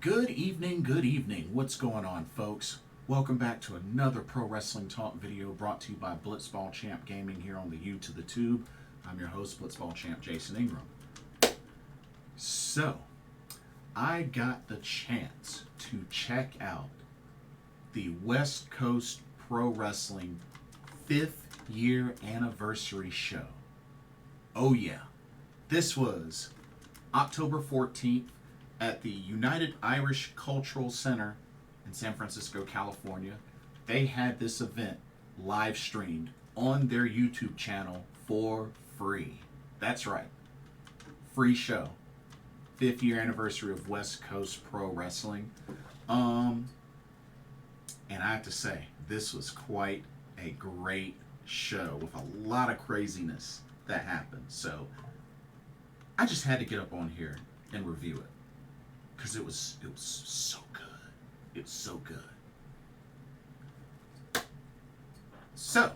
Good evening. What's going on, folks? Welcome back to another Pro Wrestling Talk video brought to you by Blitzball Champ Gaming here on the U to the Tube. I'm your host, Blitzball Champ Jason Ingram. So, I got the chance to check out the West Coast Pro Wrestling 5th year anniversary show. Oh yeah, this was October 14th at the United Irish Cultural Center in San Francisco, California. They had this event live streamed on their YouTube channel for free. That's right, free show. 5th year anniversary of West Coast Pro Wrestling. And I have to say, this was quite a great show with a lot of craziness that happened. So I just had to get up on here and review it because it was so good. It was so good. So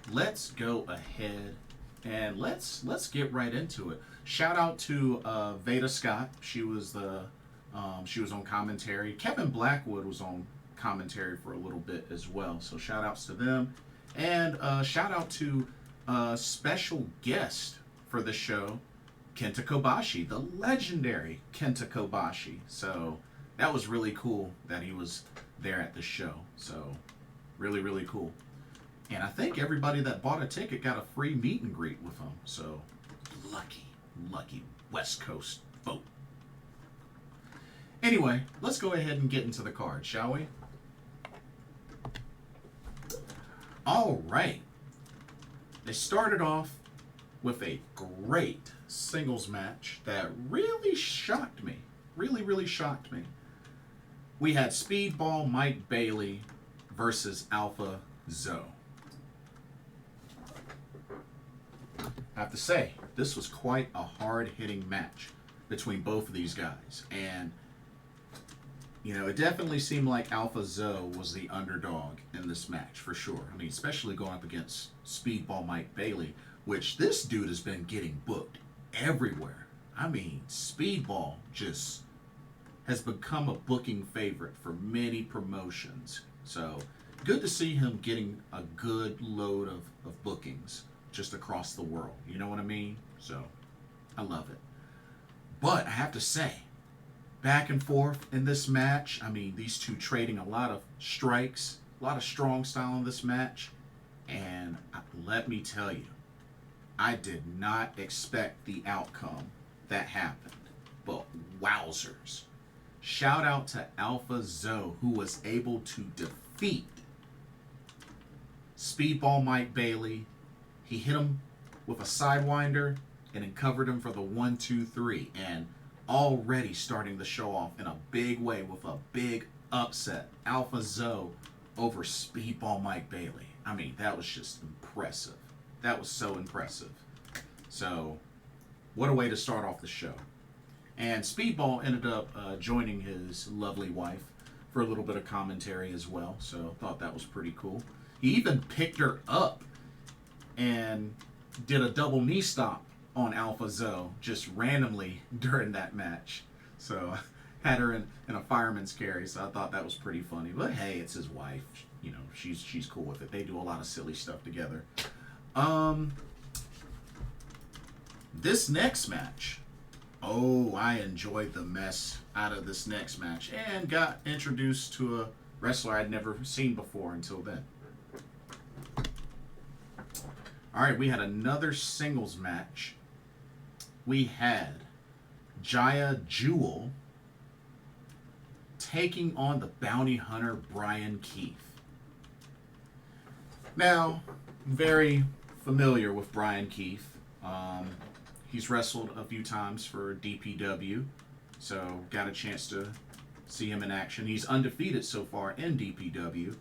let's go ahead and let's get right into it. Shout out to Veda Scott. She was on commentary. Kevin Blackwood was on commentary for a little bit as well. So shout outs to them. And shout out to special guest for the show, Kenta Kobashi, the legendary Kenta Kobashi. So that was really cool that he was there at the show. So really, really cool. And I think everybody that bought a ticket got a free meet and greet with him. So lucky West Coast folk. Anyway, let's go ahead and get into the card, shall we? All right. They started off with a great singles match that really shocked me. Really shocked me. We had Speedball Mike Bailey versus Alpha Zoe. I have to say, this was quite a hard-hitting match between both of these guys. And, you know, it definitely seemed like Alpha Zoe was the underdog in this match, for sure. I mean, especially going up against Speedball Mike Bailey, which this dude has been getting booked everywhere. I mean, Speedball just has become a booking favorite for many promotions. So, good to see him getting a good load of bookings just across the world. You know what I mean? So, I love it. But I have to say, back and forth in this match, I mean, these two trading a lot of strikes, a lot of strong style in this match. And let me tell you, I did not expect the outcome that happened. But wowzers. Shout out to Alpha Zoe, who was able to defeat Speedball Mike Bailey. He hit him with a sidewinder and then covered him for the 1-2-3. And already starting the show off in a big way with a big upset. Alpha Zoe over Speedball Mike Bailey. I mean, that was just impressive. That was so impressive. So, what a way to start off the show. And Speedball ended up joining his lovely wife for a little bit of commentary as well. So, thought that was pretty cool. He even picked her up and did a double knee stomp on Alpha Zoe just randomly during that match. So, had her in a fireman's carry. So, I thought that was pretty funny. But hey, it's his wife. You know, she's cool with it. They do a lot of silly stuff together. This next match, oh, I enjoyed the mess out of this next match and got introduced to a wrestler I'd never seen before until then. All right, we had another singles match. We had Jiah Jewell taking on the bounty hunter Bryan Keith. Now, very familiar with Bryan Keith. He's wrestled a few times for DPW, so got a chance to see him in action. He's undefeated so far in DPW.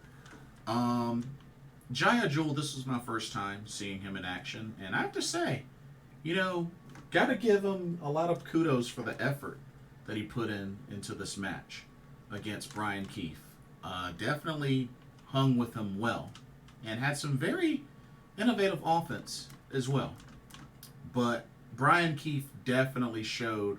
Jiah Jewell, this was my first time seeing him in action, and I have to say, you know, got to give him a lot of kudos for the effort that he put into this match against Bryan Keith. Definitely hung with him well, and had some very innovative offense as well. But Bryan Keith definitely showed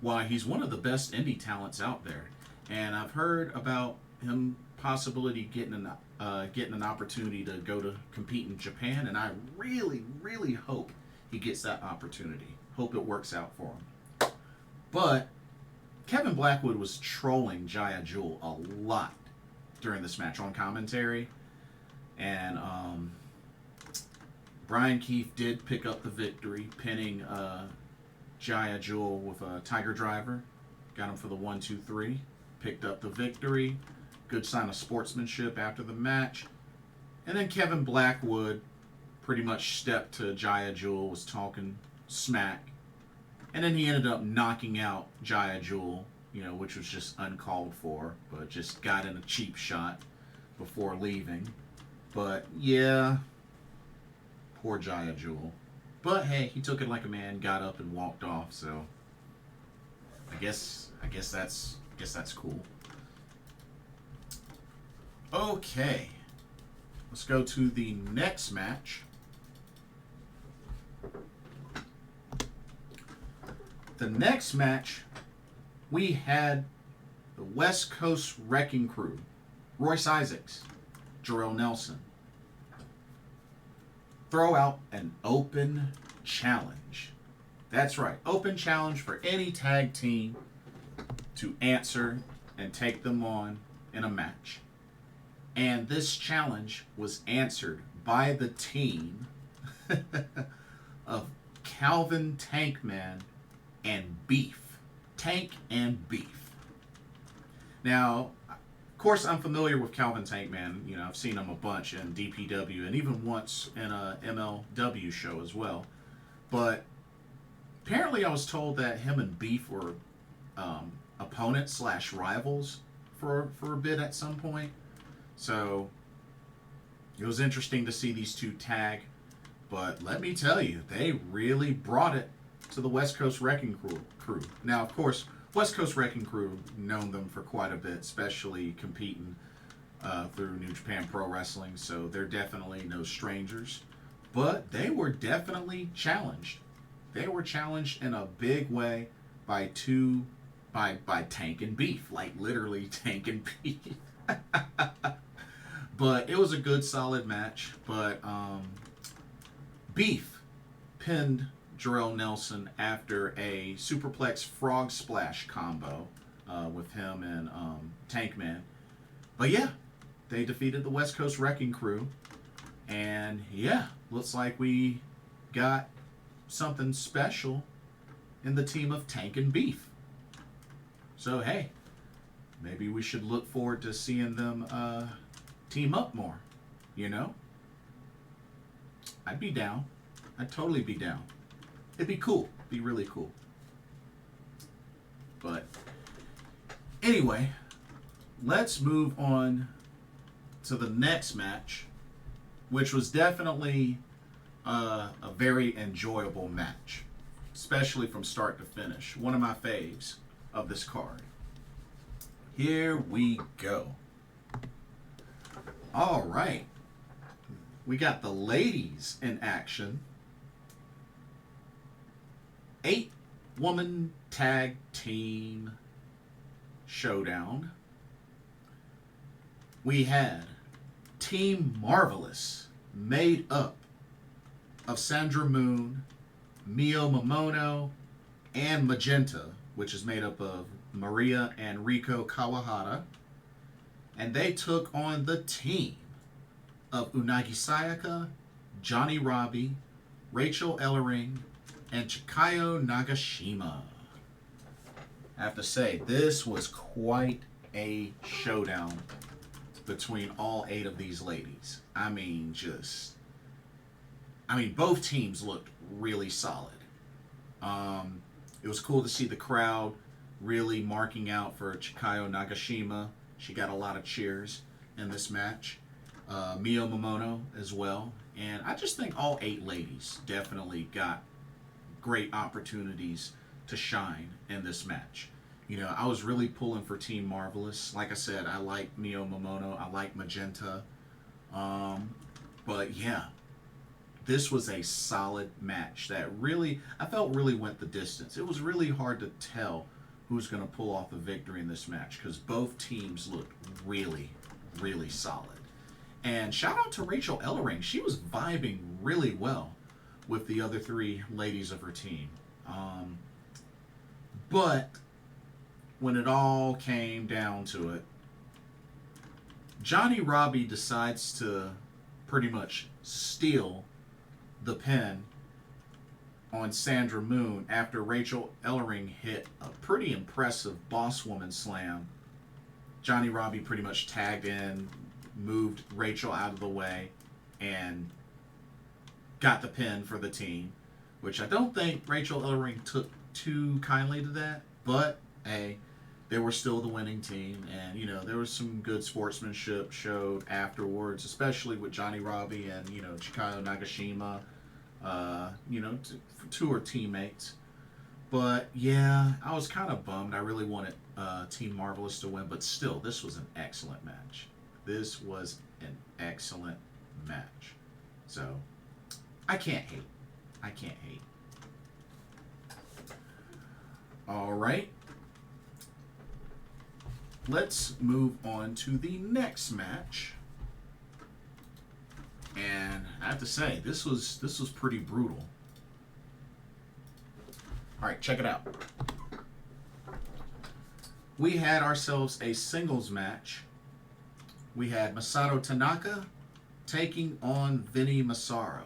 why he's one of the best indie talents out there. And I've heard about him possibly getting an opportunity to go to compete in Japan, and I really, really hope he gets that opportunity. Hope it works out for him. But Kevin Blackwood was trolling Jewell a lot during this match on commentary, and Brian Keith did pick up the victory, pinning Jewell with a Tiger Driver. Got him for the 1-2-3. Picked up the victory. Good sign of sportsmanship after the match. And then Kevin Blackwood pretty much stepped to Jewell, was talking smack. And then he ended up knocking out Jewell, which was just uncalled for, but just got in a cheap shot before leaving. But yeah, poor Jewell. But hey, he took it like a man, got up and walked off. So I guess that's cool. Okay, let's go to the next match. The next match, we had the West Coast Wrecking Crew, Royce Isaacs, Jorel Nelson, throw out an open challenge. That's right, open challenge for any tag team to answer and take them on in a match. And this challenge was answered by the team of Calvin Tankman and Beef. Tank and Beef. Now, of course, I'm familiar with Calvin Tankman. I've seen him a bunch in DPW and even once in a MLW show as well. But apparently I was told that him and Beef were opponents / rivals for a bit at some point. So it was interesting to see these two tag. But let me tell you, they really brought it to the West Coast Wrecking Crew. Now, of course, West Coast Wrecking Crew, known them for quite a bit, especially competing through New Japan Pro Wrestling, so they're definitely no strangers. But they were definitely challenged. They were challenged in a big way by Tank and Beef, like literally Tank and Beef. But it was a good, solid match. But Beef pinned Jorel Nelson after a superplex frog splash combo with him and Tankman. But yeah, they defeated the West Coast Wrecking Crew. And yeah, looks like we got something special in the team of Tank and Beef. So hey, maybe we should look forward to seeing them team up more, I'd be down. I'd totally be down. It'd be cool. It'd be really cool. But anyway, let's move on to the next match, which was definitely a very enjoyable match, especially from start to finish. One of my faves of this card. Here we go. All right. We got the ladies in action. 8-woman tag team showdown. We had Team Marvelous, made up of Sandra Moone, Mio Momono, and Magenta, which is made up of Maria and Rico Kawahara. And they took on the team of Unagi Sayaka, Johnnie Robbie, Rachael Ellering, and Chikayo Nagashima. I have to say, this was quite a showdown between all 8 of these ladies. Both teams looked really solid. It was cool to see the crowd really marking out for Chikayo Nagashima. She got a lot of cheers in this match. Mio Momono as well. And I just think all 8 ladies definitely got great opportunities to shine in this match. I was really pulling for Team Marvelous. Like I said, I like Mio Momono. I like Magenta. But yeah, this was a solid match that I felt really went the distance. It was really hard to tell who's going to pull off the victory in this match, because both teams looked really, really solid. And shout out to Rachael Ellering. She was vibing really well with the other three ladies of her team. But when it all came down to it, Johnnie Robbie decides to pretty much steal the pin on Sandra Moone after Rachael Ellering hit a pretty impressive boss woman slam. Johnnie Robbie pretty much tagged in, moved Rachael out of the way, and got the pin for the team, which I don't think Rachael Ellering took too kindly to that, but hey, they were still the winning team, and there was some good sportsmanship showed afterwards, especially with Johnnie Robbie and Chikayo Nagashima, two are teammates. But yeah, I was kind of bummed. I really wanted Team Marvelous to win, but still, this was an excellent match. This was an excellent match. So I can't hate. All right. Let's move on to the next match. And I have to say, this was pretty brutal. All right, check it out. We had ourselves a singles match. We had Masato Tanaka taking on Vinnie Massaro.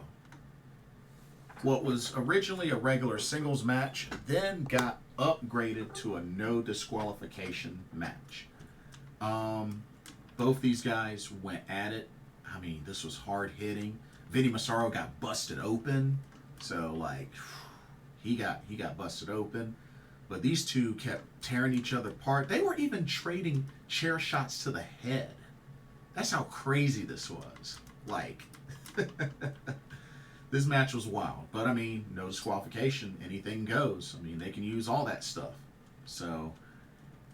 What was originally a regular singles match then got upgraded to a no disqualification match. Both these guys went at it. I mean, this was hard hitting. Vinnie Massaro got busted open, so he got busted open. But these two kept tearing each other apart. They were even trading chair shots to the head. That's how crazy this was. This match was wild. But I mean, no disqualification. Anything goes. I mean, they can use all that stuff. So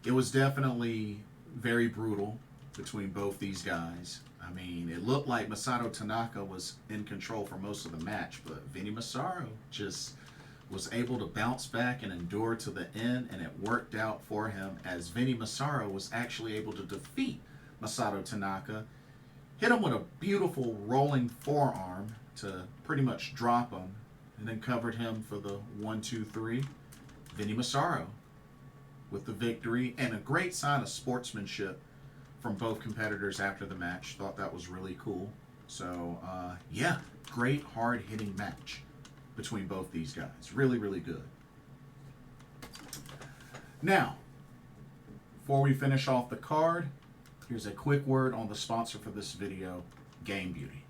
it was definitely very brutal between both these guys. I mean, it looked like Masato Tanaka was in control for most of the match, but Vinnie Massaro just was able to bounce back and endure to the end, and it worked out for him as Vinnie Massaro was actually able to defeat Masato Tanaka, hit him with a beautiful rolling forearm to pretty much drop him, and then covered him for the 1-2-3. Vinnie Massaro with the victory, and a great sign of sportsmanship from both competitors after the match. Thought that was really cool. So, yeah, great hard-hitting match between both these guys. Really, really good. Now, before we finish off the card, here's a quick word on the sponsor for this video, Game Beauty.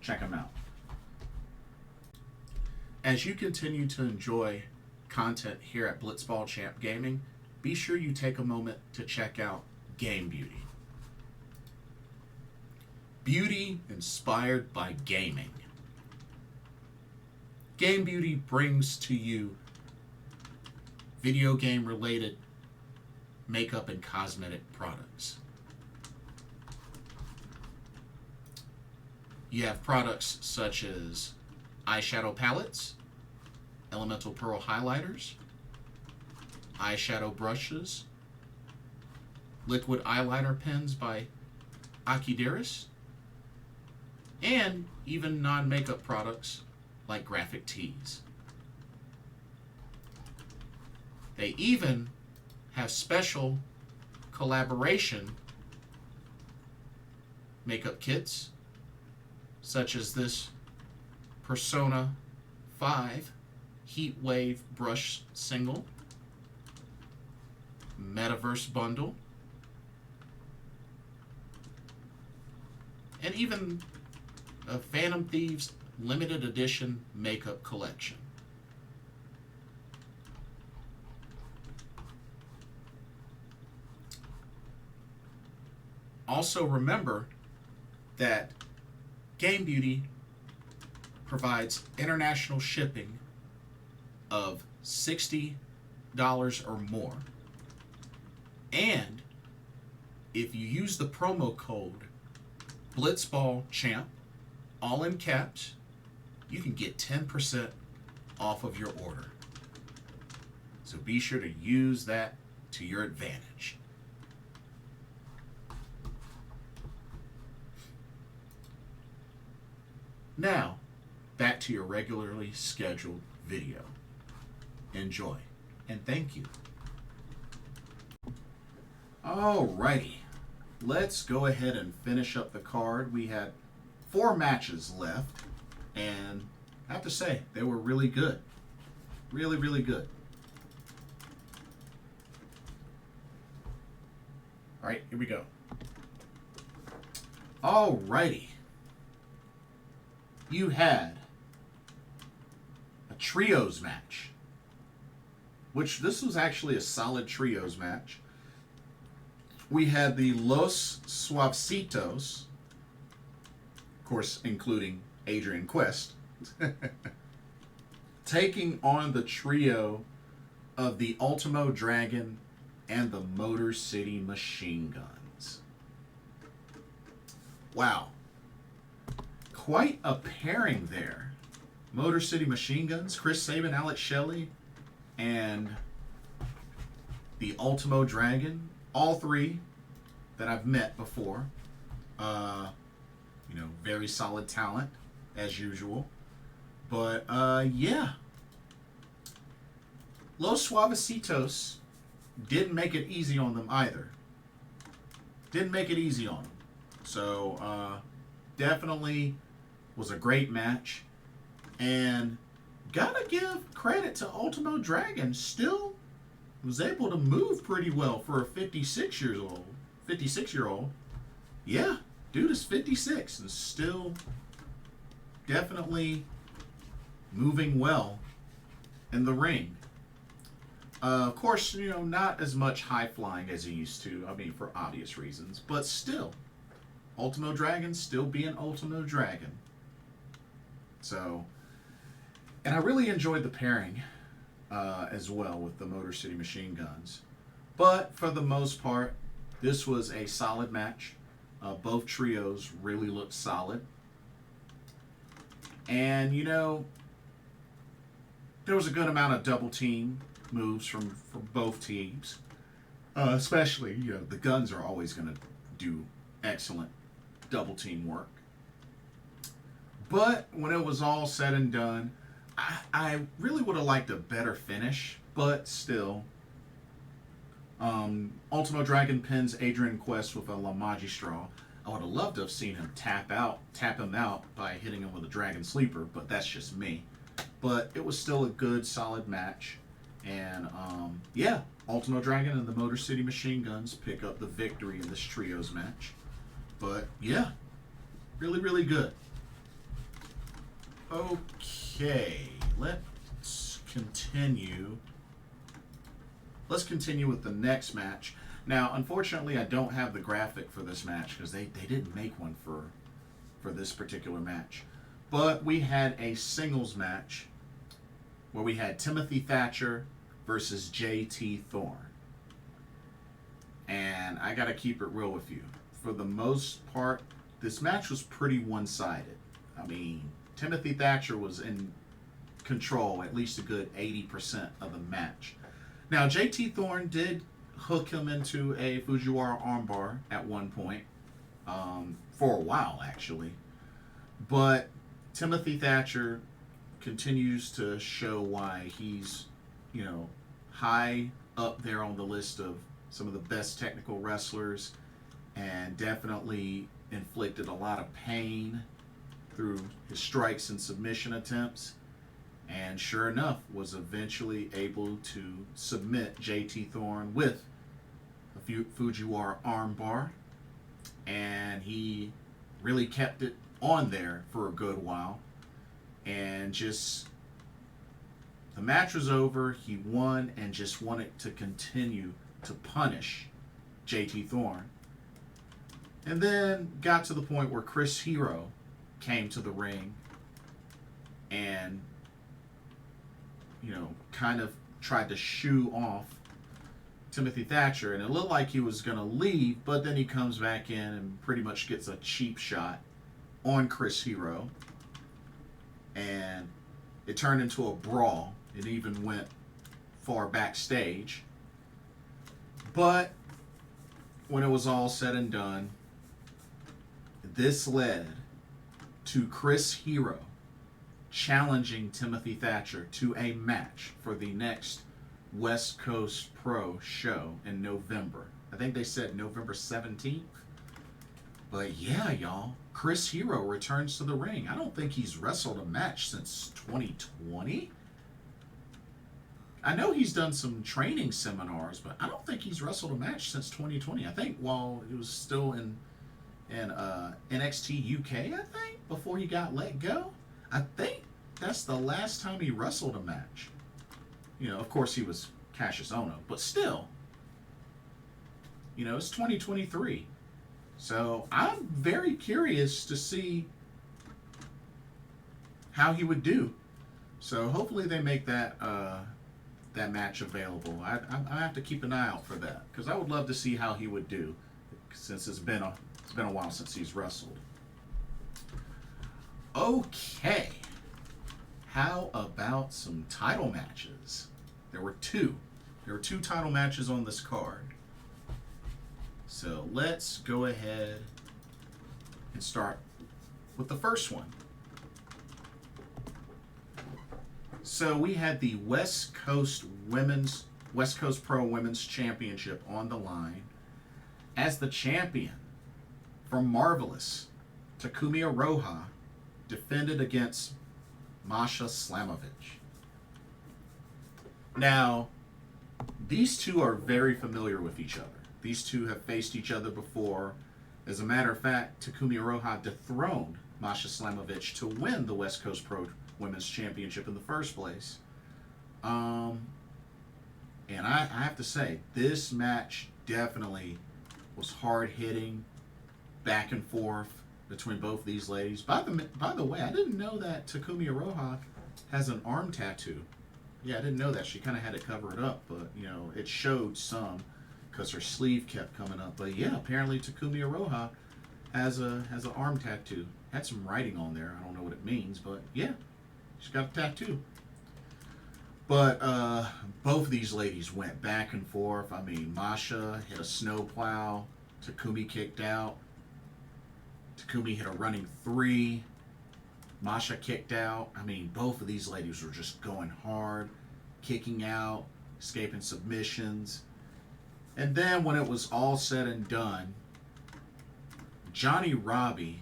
Check them out. As you continue to enjoy content here at Blitzball Champ Gaming, be sure you take a moment to check out Game Beauty. Beauty inspired by gaming. Game Beauty brings to you video game related makeup and cosmetic products. You have products such as eyeshadow palettes, elemental pearl highlighters, eyeshadow brushes, liquid eyeliner pens by Akideris, and even non-makeup products like graphic tees. They even have special collaboration makeup kits, such as this Persona 5 Heat Wave Brush Single, Metaverse Bundle, and even a Phantom Thieves limited edition makeup collection. Also remember that Game Beauty provides international shipping of $60 or more. And if you use the promo code BlitzballChamp, all in caps, you can get 10% off of your order. So be sure to use that to your advantage. Now, back to your regularly scheduled video. Enjoy, and thank you. Alrighty, let's go ahead and finish up the card. We had 4 matches left, and I have to say, they were really good. Really, really good. Alright, here we go. Alrighty. You had a trios match, which this was actually a solid trios match. We had the Los Suavecitos, of course, including Adrian Quest, taking on the trio of the Ultimo Dragon and the Motor City Machine Guns. Wow. Quite a pairing there. Motor City Machine Guns, Chris Sabin, Alex Shelley, and the Ultimo Dragon. All 3 that I've met before. You know, very solid talent, as usual. But, yeah. Los Suavecitos didn't make it easy on them either. Didn't make it easy on them. So, definitely was a great match. And gotta give credit to Ultimo Dragon. Still was able to move pretty well for a 56-year-old. 56-year-old. Yeah, dude is 56 and still definitely moving well in the ring. Of course, you know, not as much high flying as he used to. I mean, for obvious reasons. But still, Ultimo Dragon still being Ultimo Dragon. So, and I really enjoyed the pairing as well with the Motor City Machine Guns. But for the most part, this was a solid match. Both trios really looked solid. And, you know, there was a good amount of double team moves from both teams. Especially, you know, the Guns are always going to do excellent double team work. But when it was all said and done, I really would have liked a better finish, but still. Ultimo Dragon pins Adrian Quest with a La Magistral. I would have loved to have seen him tap him out by hitting him with a Dragon Sleeper, but that's just me. But it was still a good, solid match. And, yeah, Ultimo Dragon and the Motor City Machine Guns pick up the victory in this trios match. But, yeah, really, really good. Okay, let's continue. Let's continue with the next match. Now, unfortunately, I don't have the graphic for this match because they didn't make one for this particular match. But we had a singles match where we had Timothy Thatcher versus JT Thorne. And I got to keep it real with you. For the most part, this match was pretty one-sided. I mean, Timothy Thatcher was in control at least a good 80% of the match. Now, JT Thorne did hook him into a Fujiwara armbar at one point, for a while actually. But Timothy Thatcher continues to show why he's, you know, high up there on the list of some of the best technical wrestlers, and definitely inflicted a lot of pain through his strikes and submission attempts. And sure enough, was eventually able to submit JT Thorne with a Fujiwara armbar. And he really kept it on there for a good while. And just, the match was over. He won and just wanted to continue to punish JT Thorne. And then got to the point where Chris Hero came to the ring and, you know, kind of tried to shoo off Timothy Thatcher, and it looked like he was going to leave, but then he comes back in and pretty much gets a cheap shot on Chris Hero, and it turned into a brawl. It even went far backstage, But when it was all said and done, this led to Chris Hero challenging Timothy Thatcher to a match for the next West Coast Pro show in November. I think they said November 17th. But yeah, y'all, Chris Hero returns to the ring. I don't think he's wrestled a match since 2020. I know he's done some training seminars, but I don't think he's wrestled a match since 2020. I think while he was still in NXT UK, I think, before he got let go. I think that's the last time he wrestled a match. You know, of course he was Cassius Ohno, but still, you know, it's 2023. So I'm very curious to see how he would do. So hopefully they make that that match available. I have to keep an eye out for that because I would love to see how he would do, since it's been a while since he's wrestled. Okay, how about some title matches? There were two title matches on this card. So let's go ahead and start with the first one. So we had the West Coast Pro Women's Championship on the line. As the champion from Marvelous, Takumi Iroha defended against Masha Slamovich. Now, these two are very familiar with each other. These two have faced each other before. As a matter of fact, Takumi Iroha dethroned Masha Slamovich to win the West Coast Pro Women's Championship in the first place. And I have to say, this match definitely was hard-hitting, back and forth between both these ladies. By the way, I didn't know that Takumi Iroha has an arm tattoo. Yeah, I didn't know that. She kind of had to cover it up, but, you know, it showed some because her sleeve kept coming up. But yeah, apparently Takumi Iroha has an arm tattoo. Had some writing on there. I don't know what it means, but yeah, she's got a tattoo. But both of these ladies went back and forth. I mean, Masha hit a snowplow. Takumi kicked out. Takumi hit a running 3. Masha kicked out. I mean, both of these ladies were just going hard, kicking out, escaping submissions. And then when it was all said and done, Johnnie, Robbie,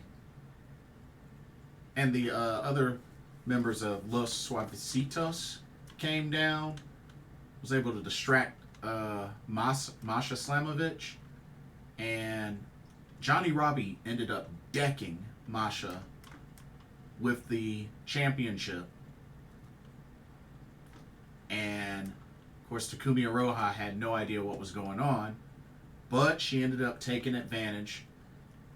and the other members of Los Suavecitos came down, was able to distract Masha Slamovich, and Johnnie Robbie ended up decking Masha with the championship. And of course Takumi Iroha had no idea what was going on, but she ended up taking advantage,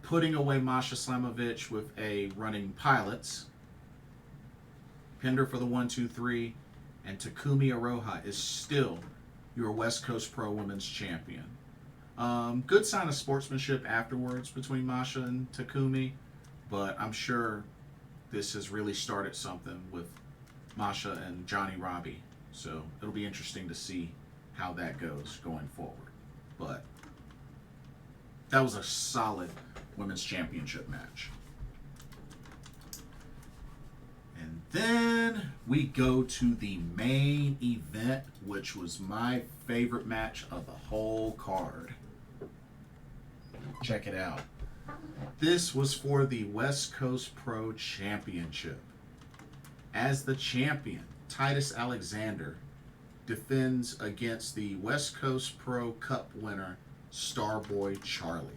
putting away Masha Slamovich with a running pilots, pinned her for the 1-2-3, and Takumi Iroha is still your West Coast Pro Women's Champion. Good sign of sportsmanship afterwards between Masha and Takumi, but I'm sure this has really started something with Masha and Johnnie Robbie. So it'll be interesting to see how that goes going forward. But that was a solid Women's Championship match. And then we go to the main event, which was my favorite match of the whole card. Check it out. This was for the West Coast Pro Championship. As the champion, Titus Alexander defends against the West Coast Pro Cup winner, Starboy Charlie.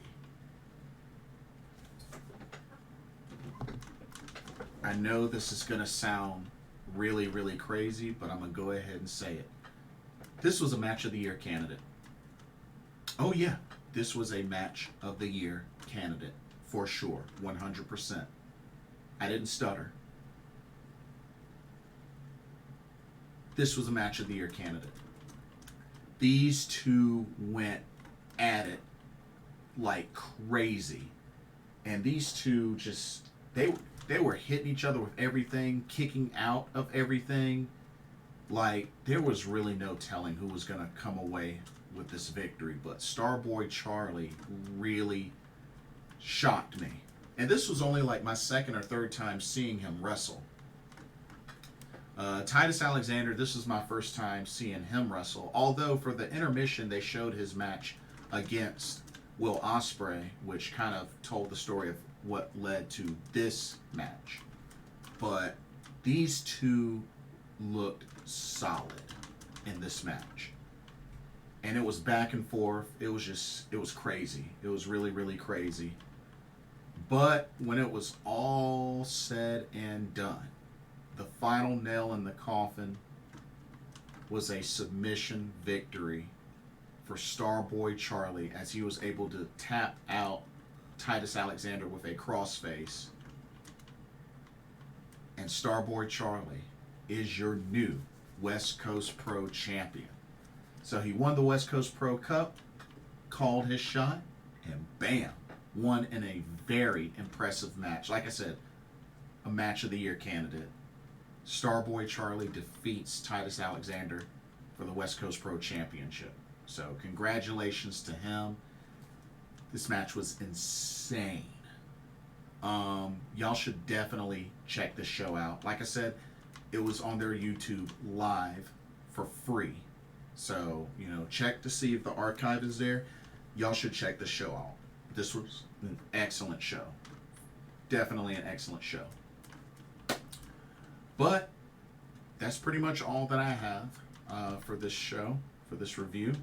I know this is going to sound really, really crazy, but I'm going to go ahead and say it. This was a Match of the Year candidate. Oh yeah, this was a Match of the Year candidate. For sure, 100%. I didn't stutter. This was a Match of the Year candidate. These two went at it like crazy. And these two just, they were hitting each other with everything, kicking out of everything. Like, there was really no telling who was going to come away with this victory, but Starboy Charlie really shocked me. And this was only like my second or third time seeing him wrestle. Titus Alexander, this is my first time seeing him wrestle. Although for the intermission, they showed his match against Will Ospreay, which kind of told the story of what led to this match. But these two looked solid in this match. And it was back and forth. It was crazy. It was really, really crazy. But when it was all said and done, the final nail in the coffin was a submission victory for Starboy Charlie as he was able to tap out Titus Alexander with a crossface. And Starboy Charlie is your new West Coast Pro champion. So he won the West Coast Pro Cup, called his shot, and bam, won in a very impressive match. Like I said, a match of the year candidate. Starboy Charlie defeats Titus Alexander for the West Coast Pro Championship. So congratulations to him. This match was insane. Y'all should definitely check this show out. Like I said, it was on their YouTube live for free. So, you know, check to see if the archive is there. Y'all should check the show out. This was an excellent show. Definitely an excellent show. But that's pretty much all that I have for this show, for this review.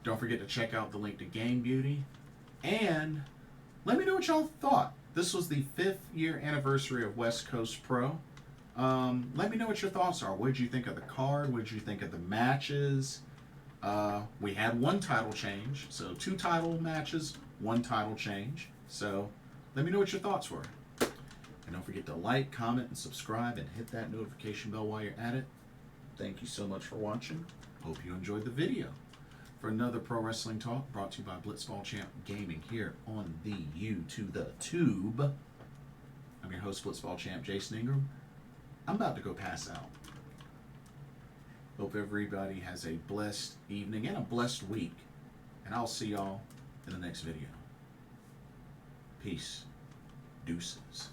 Don't forget to check out the link to Game Beauty. And let me know what y'all thought. This was the 5th year anniversary of West Coast Pro. Let me know what your thoughts are. What did you think of the card? What did you think of the matches? We had one title change. So 2 title matches, 1 title change. So let me know what your thoughts were. And don't forget to like, comment, and subscribe, and hit that notification bell while you're at it. Thank you so much for watching. Hope you enjoyed the video. For another Pro Wrestling Talk brought to you by Blitzball Champ Gaming here on the to the Tube. I'm your host, Blitzball Champ Jason Ingram. I'm about to go pass out. Hope everybody has a blessed evening and a blessed week. And I'll see y'all in the next video. Peace. Deuces.